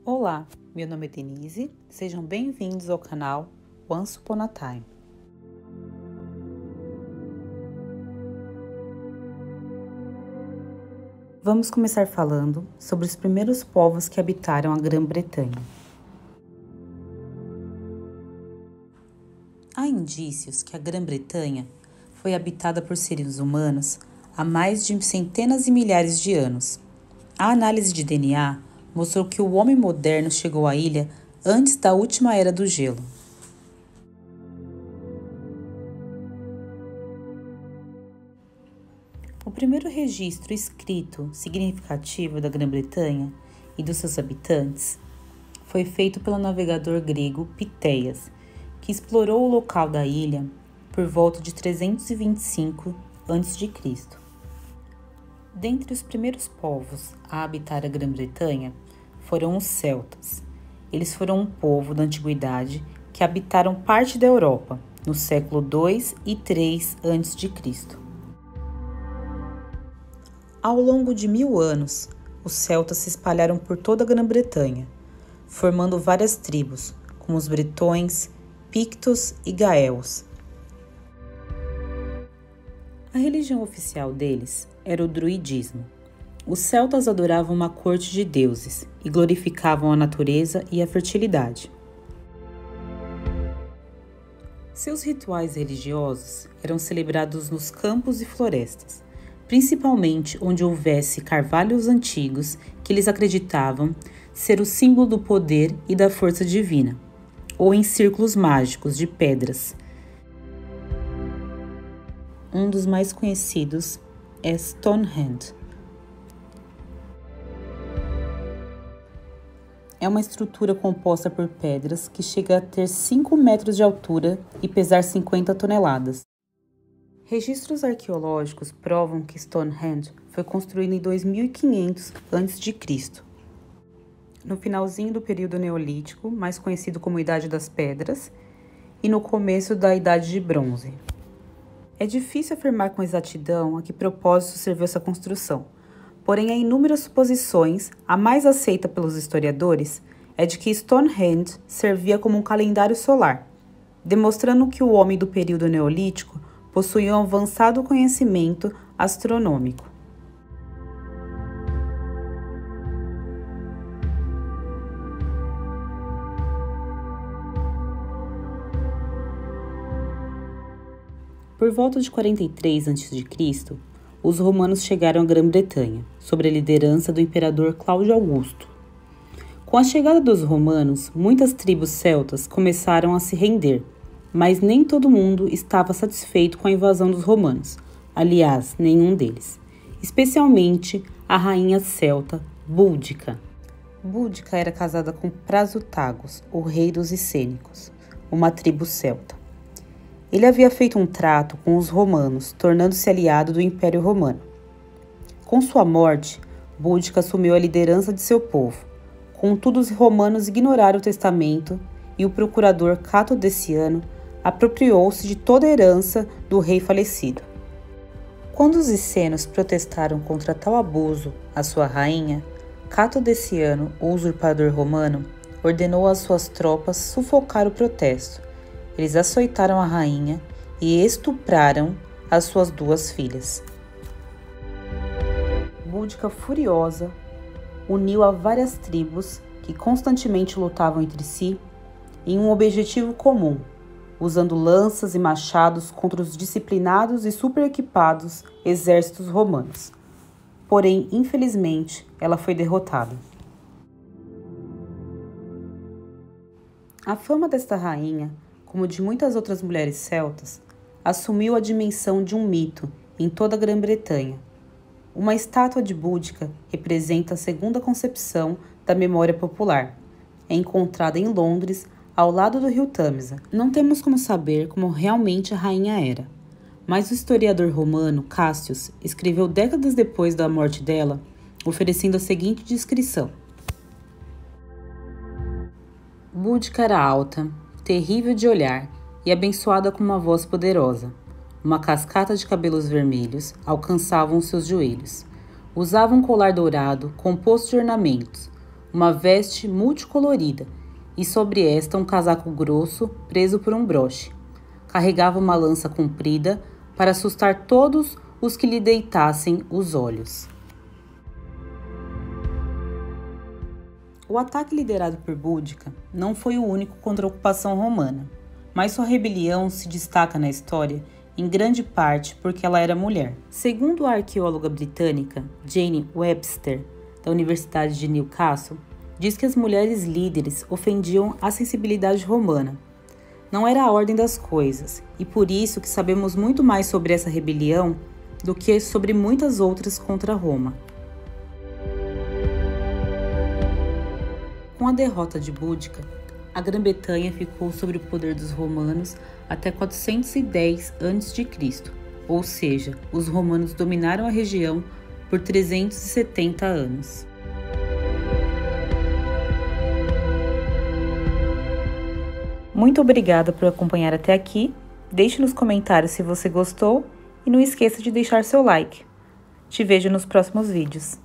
Olá, meu nome é Denise, sejam bem-vindos ao canal Once Upon a Time. Vamos começar falando sobre os primeiros povos que habitaram a Grã-Bretanha. Há indícios que a Grã-Bretanha foi habitada por seres humanos há mais de centenas e milhares de anos. A análise de DNA mostrou que o homem moderno chegou à ilha antes da última era do gelo. O primeiro registro escrito significativo da Grã-Bretanha e dos seus habitantes foi feito pelo navegador grego Pitéias, que explorou o local da ilha por volta de 325 a.C. Dentre os primeiros povos a habitar a Grã-Bretanha foram os celtas. Eles foram um povo da antiguidade que habitaram parte da Europa no século II e III a.C. Ao longo de 1000 anos, os celtas se espalharam por toda a Grã-Bretanha, formando várias tribos, como os bretões, pictos e gaéls. A religião oficial deles era o druidismo. Os celtas adoravam uma corte de deuses e glorificavam a natureza e a fertilidade. Seus rituais religiosos eram celebrados nos campos e florestas, principalmente onde houvesse carvalhos antigos que eles acreditavam ser o símbolo do poder e da força divina, ou em círculos mágicos de pedras. Um dos mais conhecidos é Stonehenge. É uma estrutura composta por pedras que chega a ter 5 metros de altura e pesar 50 toneladas. Registros arqueológicos provam que Stonehenge foi construído em 2500 a.C., no finalzinho do período Neolítico, mais conhecido como Idade das Pedras, e no começo da Idade de Bronze. É difícil afirmar com exatidão a que propósito serviu essa construção, porém há inúmeras suposições. A mais aceita pelos historiadores é de que Stonehenge servia como um calendário solar, demonstrando que o homem do período Neolítico possuía um avançado conhecimento astronômico. Por volta de 43 a.C., os romanos chegaram à Grã-Bretanha, sob a liderança do imperador Cláudio Augusto. Com a chegada dos romanos, muitas tribos celtas começaram a se render, mas nem todo mundo estava satisfeito com a invasão dos romanos, aliás, nenhum deles, especialmente a rainha celta Búdica. Búdica era casada com Prasutagus, o rei dos Icênicos, uma tribo celta. Ele havia feito um trato com os romanos, tornando-se aliado do Império Romano. Com sua morte, Búdica assumiu a liderança de seu povo. Contudo, os romanos ignoraram o testamento e o procurador Cato Deciano apropriou-se de toda a herança do rei falecido. Quando os icênios protestaram contra tal abuso à sua rainha, Cato Deciano, o usurpador romano, ordenou às suas tropas sufocar o protesto. Eles açoitaram a rainha e estupraram as suas 2 filhas. Búdica, furiosa, uniu a várias tribos que constantemente lutavam entre si em um objetivo comum, usando lanças e machados contra os disciplinados e superequipados exércitos romanos. Porém, infelizmente, ela foi derrotada. A fama desta rainha, como de muitas outras mulheres celtas, assumiu a dimensão de um mito em toda a Grã-Bretanha. Uma estátua de Búdica representa a segunda concepção da memória popular. É encontrada em Londres, ao lado do rio Tâmisa. Não temos como saber como realmente a rainha era, mas o historiador romano Cássius escreveu décadas depois da morte dela, oferecendo a seguinte descrição. Búdica era alta, terrível de olhar e abençoada com uma voz poderosa. Uma cascata de cabelos vermelhos alcançavam seus joelhos. Usava um colar dourado composto de ornamentos. uma veste multicolorida e sobre esta um casaco grosso preso por um broche. Carregava uma lança comprida para assustar todos os que lhe deitassem os olhos. O ataque liderado por Boudica não foi o único contra a ocupação romana, mas sua rebelião se destaca na história em grande parte porque ela era mulher. Segundo a arqueóloga britânica Jane Webster, da Universidade de Newcastle, diz que as mulheres líderes ofendiam a sensibilidade romana. Não era a ordem das coisas, e por isso que sabemos muito mais sobre essa rebelião do que sobre muitas outras contra Roma. Com a derrota de Boudica, a Grã-Bretanha ficou sob o poder dos romanos até 410 a.C., ou seja, os romanos dominaram a região por 370 anos. Muito obrigada por acompanhar até aqui. Deixe nos comentários se você gostou e não esqueça de deixar seu like. Te vejo nos próximos vídeos.